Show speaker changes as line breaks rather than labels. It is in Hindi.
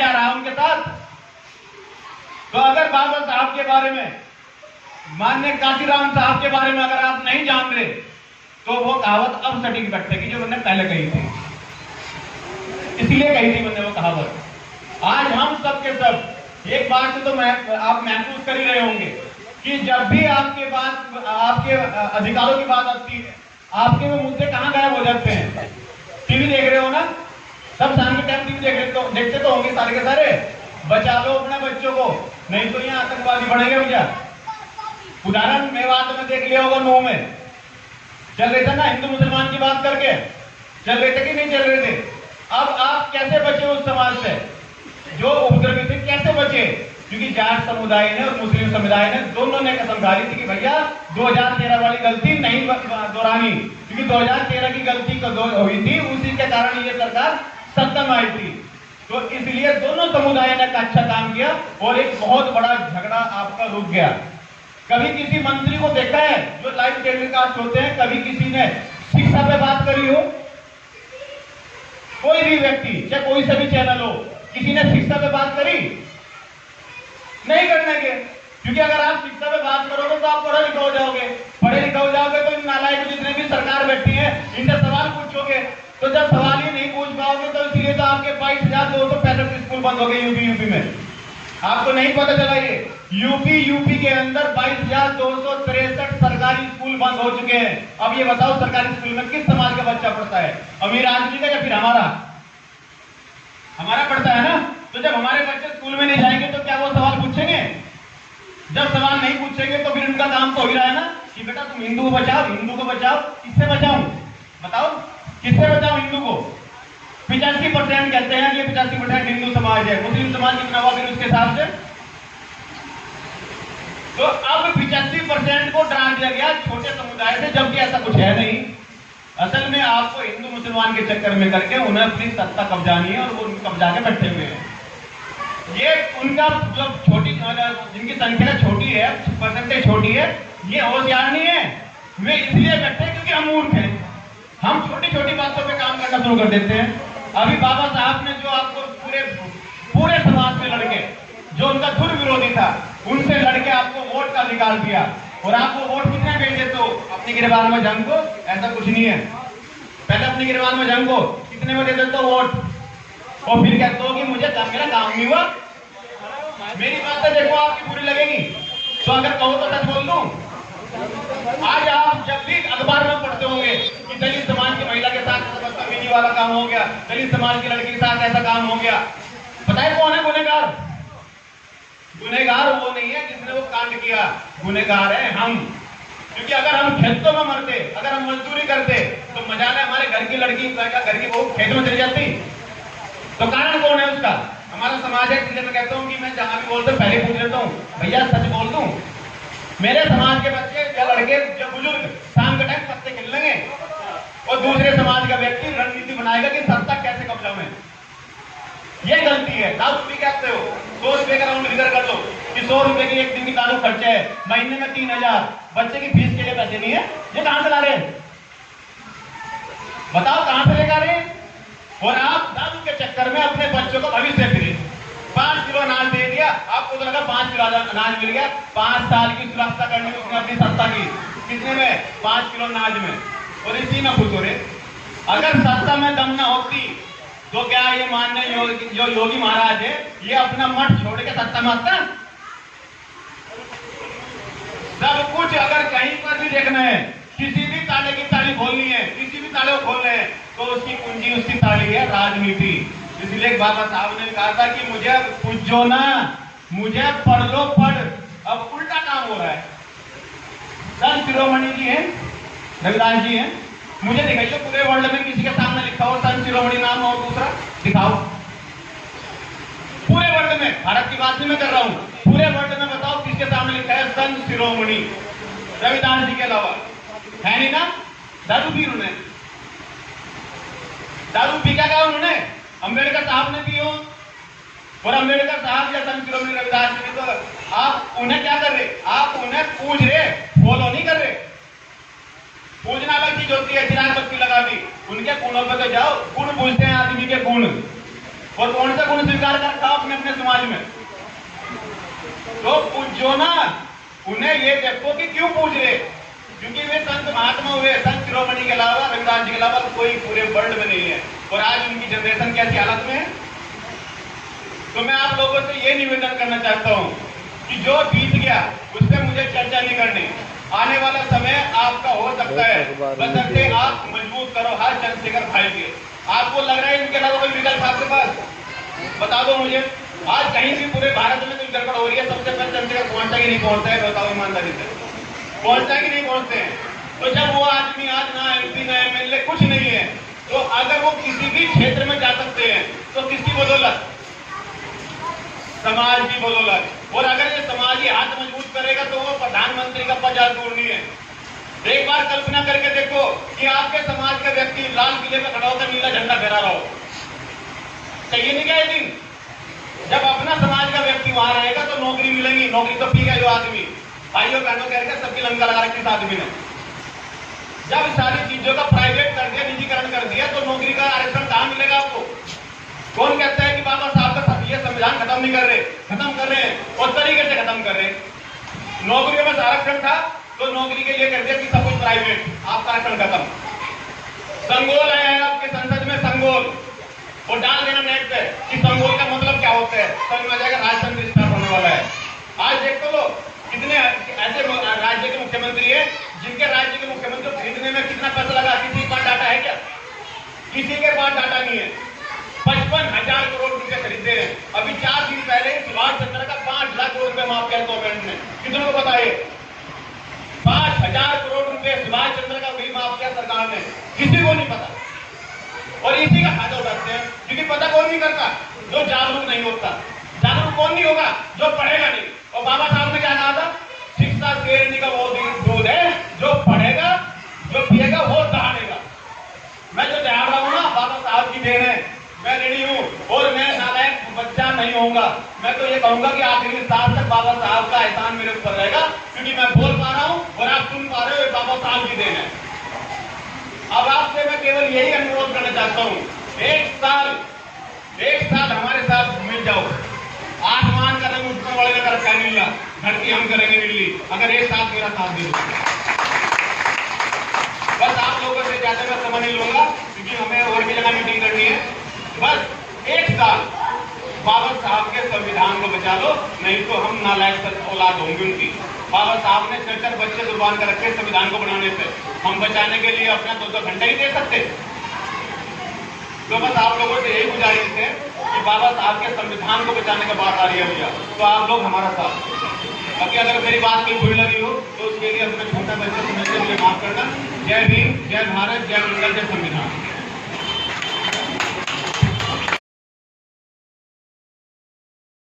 क्या रहा उनके साथ? तो अगर बाबा साहब के बारे में, माननीय काशीराम साहब के बारे में अगर आप नहीं जान रहे, तो वो कहावत अब सटीक बैठेगी जो मैंने पहले कही थी। इसलिए कही थी मैंने वो कहावत। आज हम सब के सब एक बात से तो आप महसूस कर ही रहे होंगे कि जब भी आपके बात, आपके अधिकारों की बात आती है, आपके वो मुद्दे कहां गायब हो जाते हैं? टीवी देख रहे हो ना, सब शाम के टाइम टीवी देखते तो होंगे सारे के सारे। बचा लो अपने बच्चों को, नहीं तो यहाँ आतंकवादी बढ़ेंगे भैया। उदाहरण मेवात में देख लिया होगा, नौ में चल रहे थे ना हिंदू मुसलमान की बात करके, चल रहे थे कि नहीं चल रहे थे? अब आप कैसे बचे उस समाज से जो उपद्रवी थे? कैसे बचे? क्योंकि जाट समुदाय ने और मुस्लिम समुदाय ने दोनों ने कसम खाई थी कि भैया 2013 वाली गलती नहीं दोहरानी, क्योंकि 2013 की गलती हुई थी, उसी के कारण ये सरकार सत्ता में आई थी। तो इसलिए दोनों समुदाय ने अच्छा काम किया और एक बहुत बड़ा झगड़ा आपका रुक गया। कभी किसी मंत्री को देखा है जो लाइव टेलीकास्ट होते हैं, कभी किसी ने शिक्षा पे बात करी हो? कोई भी व्यक्ति, चाहे कोई सा भी चैनल हो, किसी ने शिक्षा पे बात करी? नहीं करने के, क्योंकि अगर आप शिक्षा पे बात करोगे तो आप पढ़े लिखा हो जाओगे। पढ़े लिखा हो जाओगे तो इन नालायक जितने भी सरकार बैठी है इनसे सवाल पूछोगे, तो जब सवाल ही नहीं पूछ पाओगे तो इसलिए तो आपके 22,265 स्कूल बंद हो गए यूपी में। आपको नहीं पता चला ये यूपी के अंदर 22,263 सरकारी स्कूल बंद हो चुके हैं। अब ये बताओ सरकारी स्कूल में किस समाज का बच्चा पढ़ता है? अमीर आदमी का या फिर हमारा पढ़ता है ना? तो जब हमारे बच्चे स्कूल में नहीं जाएंगे तो क्या वो सवाल पूछेंगे? जब सवाल नहीं पूछेंगे तो फिर उनका काम तो हो ही रहा है ना कि बेटा तुम हिंदू को बचाओ। किससे बचाऊं? बताओ किससे बचाओ हिंदू को? 85% कहते हैं ये 85% हिंदू समाज है, मुस्लिम समाज कितना हुआ फिर उसके हिसाब से? तो अब 85% को डरा दिया गया छोटे समुदाय से, जबकि ऐसा कुछ है नहीं। असल में आपको हिंदू मुसलमान के चक्कर में करके उन्हें अपनी सत्ता कब्जानी है और वो कब्जा के बैठे हुए हैं। ये उनका जो छोटी, जिनकी संख्या छोटी है, परसेंटेज छोटी है, ये होशियार नहीं है। वे इसलिए बैठे क्योंकि हम मूर्ख हैं। हम छोटी छोटी बातों पे काम करना शुरू कर देते हैं। अभी बाबा साहब ने जो आपको पूरे समाज में लड़के, जो उनका धुर विरोधी था, उनसे लड़के आपको वोट का अधिकार दिया और आप वो वोट कितने भेजे? तो अपनी गिरबान में जंग को, ऐसा कुछ नहीं है। पहले अपनी गिरबान में जंग को कितने में दे देते हो वोट, और फिर कहते हो कि मुझे मेरा काम नहीं हुआ। मेरी बातें देखो आपकी बुरी लगेगी तो अगर कहो तो सच बोल दूं। आज आप जब भी अखबार में पढ़ते होंगे कि दलित समाज की महिला के साथ बदतमीजी वाला काम हो गया, दलित समाज की लड़की के साथ ऐसा काम हो गया, पता है कौन है गुनहगार? गुनहगार वो नहीं है जिसने वो कांड किया, गुनहगार है हम। क्योंकि अगर हम खेतों में मरते, अगर हम मजदूरी करते तो मजा ले हमारे घर की लड़की, घर की बहू खेत में चली जाती। तो कारण कौन है उसका? हमारा समाज है। इसलिए मैं कहता हूँ कि मैं जहां भी बोलता हूँ पहले पूछ लेता हूँ, भैया सच बोल दूं, मेरे समाज के बच्चे या लड़के या बुजुर्ग शाम के टाइम पत्ते खेल लेंगे और दूसरे समाज का व्यक्ति रणनीति बनाएगा कि सत्ता कैसे कब्जा में। ये गलती है। दारू पी कहते हो 100 रुपए का राउंड फिगर कर लो कि 100 रुपए की एक दिन की दारू खर्चा है, महीने में 3,000, बच्चे की फीस के लिए पैसे नहीं है, ये कहां से ला रहे हैं? बताओ कहां से लेकर रहे हैं? और आप दारू के चक्कर में अपने बच्चों को भविष्य फिर 5 किलो अनाज दे दिया, आपको तो लगा 5 किलो अनाज मिल गया। 5 साल की सुरक्षा करनी उसने अपनी सत्ता की, कितने में? 5 किलो अनाज में, और इसी में खुश हो रहे। अगर सत्ता में दम न होती तो क्या ये मानने जो योगी महाराज है ये अपना मठ छोड़ के सत्ता में आता? सब कुछ अगर कहीं पर भी देखना है, किसी भी ताले की ताली खोलनी है, किसी भी ताले को खोलना है, तो उसकी कुंजी, उसकी ताली है राजनीति। इसलिए बाबा साहब ने कहा था कि मुझे पूछो ना, मुझे पढ़ लो पढ़। अब उल्टा काम हो रहा है। संत शिरोमणि जी हैं, रविदास जी हैं, मुझे दिखाइए पूरे वर्ल्ड में किसी के सामने लिखा हो संत शिरोमणि नाम और दूसरा दिखाओ। पूरे वर्ल्ड में, भारत की बात नहीं मैं कर रहा हूं, पूरे वर्ल्ड में बताओ किसके सामने लिखा है संत शिरोमणि? रविदास जी के अलावा है नहीं ना। दारू पी उन्होंने, दारू पी क्या कहा उन्होंने? अम्बेडकर साहब ने पी हो, और अम्बेडकर साहब या संत शिरोमणि रविदास जी, तो आप उन्हें क्या कर रहे? आप उन्हें पूछ रहे, फॉलो नहीं कर रहे। पूजना अलग चीज होती है, चिराग बत्ती लगा दी, उनके गुणों पे तो जाओ, गुण पूछते हैं आदमी के गुण, और कौन सा गुण स्वीकार कर रखा आपने अपने समाज में? तो पूजो ना उन्हें, ये देखो कि क्यों पूज रहे, क्योंकि वे संत महात्मा हुए, संत शिरोमणि के अलावा, रविदास जी के अलावा कोई पूरे वर्ल्ड में नहीं है। और आज उनकी जनरेशन कैसी हालत में है। तो मैं आप लोगों से ये निवेदन करना चाहता हूं कि जो बीत गया उस पर मुझे चर्चा नहीं करनी। आने वाला समय आपका हो सकता है, बशर्ते आप मजबूत करो हर चंद्रशेखर भाई के। आपको लग रहा है इनके अलावा कोई विकल्प आपके पास? बता दो मुझे। आज कहीं भी पूरे भारत में कोई गड़बड़ हो रही है, सबसे पहले चंद्रशेखर पहुंचता कि नहीं पहुंचता है? बताओ ईमानदारी से, पहुंचता है कि नहीं पहुंचते हैं? तो जब वो आदमी आज ना MP ना MLA कुछ नहीं है, तो अगर वो किसी भी क्षेत्र में जा सकते हैं तो किसकी बदौलत? समाज की बदौलत। और अगर ये समाज ही हाथ मजबूत करेगा तो वो प्रधानमंत्री का पद दूर नहीं है। एक बार कल्पना करके देखो कि आपके समाज का व्यक्ति लाल किले पर खड़ा होकर नीला झंडा फहरा रहा हो। चाहिए नहीं क्या ये दिन? जब अपना समाज का व्यक्ति वहां रहेगा तो नौकरी मिलेगी। नौकरी तो ठीक है, जो आदमी भाइयों बहनों करके सबकी लंका लगा रखी इस आदमी ने। जब सारी चीजों का प्राइवेट कर दिया, निजीकरण कर दिया, तो नौकरी का आरक्षण कहां मिलेगा आपको? कौन कहता है कि बाबा साहब का ये संविधान खत्म नहीं कर रहे? खत्म कर रहे हैं, और तरीके से खत्म कर रहे हैं। नौकरियों में आरक्षण था तो नौकरी के लिए कर दिया कि सब कुछ प्राइवेट, आपका आरक्षण खत्म। संगोल आया है आपके संसद में, संगोल, और डाल देना नेट पे कि संगोल का मतलब क्या होता है, समझ में आ जाएगा। राजतंत्र स्टार्ट होने वाला है। आज देख तो लो कितने ऐसे राज्य के मुख्यमंत्री है जिनके राज्य के मुख्यमंत्री को खरीदने में कितना पैसा लगा, किसी के पास डाटा है क्या? किसी के पास डाटा नहीं है। 55,000 करोड़ रुपए खरीदे हैं। अभी 4 दिन पहले सुभाष चंद्र का 5 लाख करोड़ रुपए माफ किया गवर्नमेंट ने। कितनों को बताइए? 5,000 करोड़ रुपए सुभाष चंद्र का भी माफ किया सरकार ने, किसी को नहीं पता। और इसी का फायदा उठाते हैं, क्योंकि पता कौन नहीं करता? जो जागरूक नहीं होता। जागरूक कौन नहीं होगा? जो पढ़ेगा नहीं। और बाबा साहब ने क्या कहा था? शिक्षा शेरनी का वो दूध है, जो पढ़ेगा, जो पिएगा वो दहाड़ेगा। मैं जो दहाड़ रहा हूं ना, बाबा साहब की देन है। मैं रेडी हूं और मैं नालायक बच्चा नहीं होऊंगा। मैं तो ये कहूंगा कि आखिरी साल तक बाबा साहब का एहसान मेरे ऊपर रहेगा, क्योंकि मैं बोल पा रहा हूं और आप सुन पा रहे हो, ये बाबा साहब की देन है। अब आपसे मैं केवल यही अनुरोध करना चाहता हूं, एक साल हमारे साथ मिल जाओ। आसमान का रंग ऊपर वाले का रखा नीला, धरती हम करेंगे नीली, अगर एक साथ मेरा साथ दे दो। बस आप लोगों से ज्यादा मैं समय नहीं लूंगा, क्योंकि हमें और भी जगह मीटिंग करनी है। बस एक साल बाबा साहब के संविधान को बचा लो, नहीं तो हम नालायक औलाद होंगे उनकी। बाबा साहब ने 4 बच्चे कुर्बान कर रखे संविधान को बनाने से, हम बचाने के लिए अपना 2-2 घंटे ही दे सकते। तो बस आप लोगों से यही गुजारिश है कि बाबा साहब के संविधान को बचाने का बात आ रही है भैया, तो आप लोग हमारा साथ। बाकी अगर मेरी बात कोई बुरी लगी हो तो उसके लिए अपने छोटा बच्चे समझ के मुझे माफ करना। जय भीम, जय भारत, जय मंगल, जय संविधान।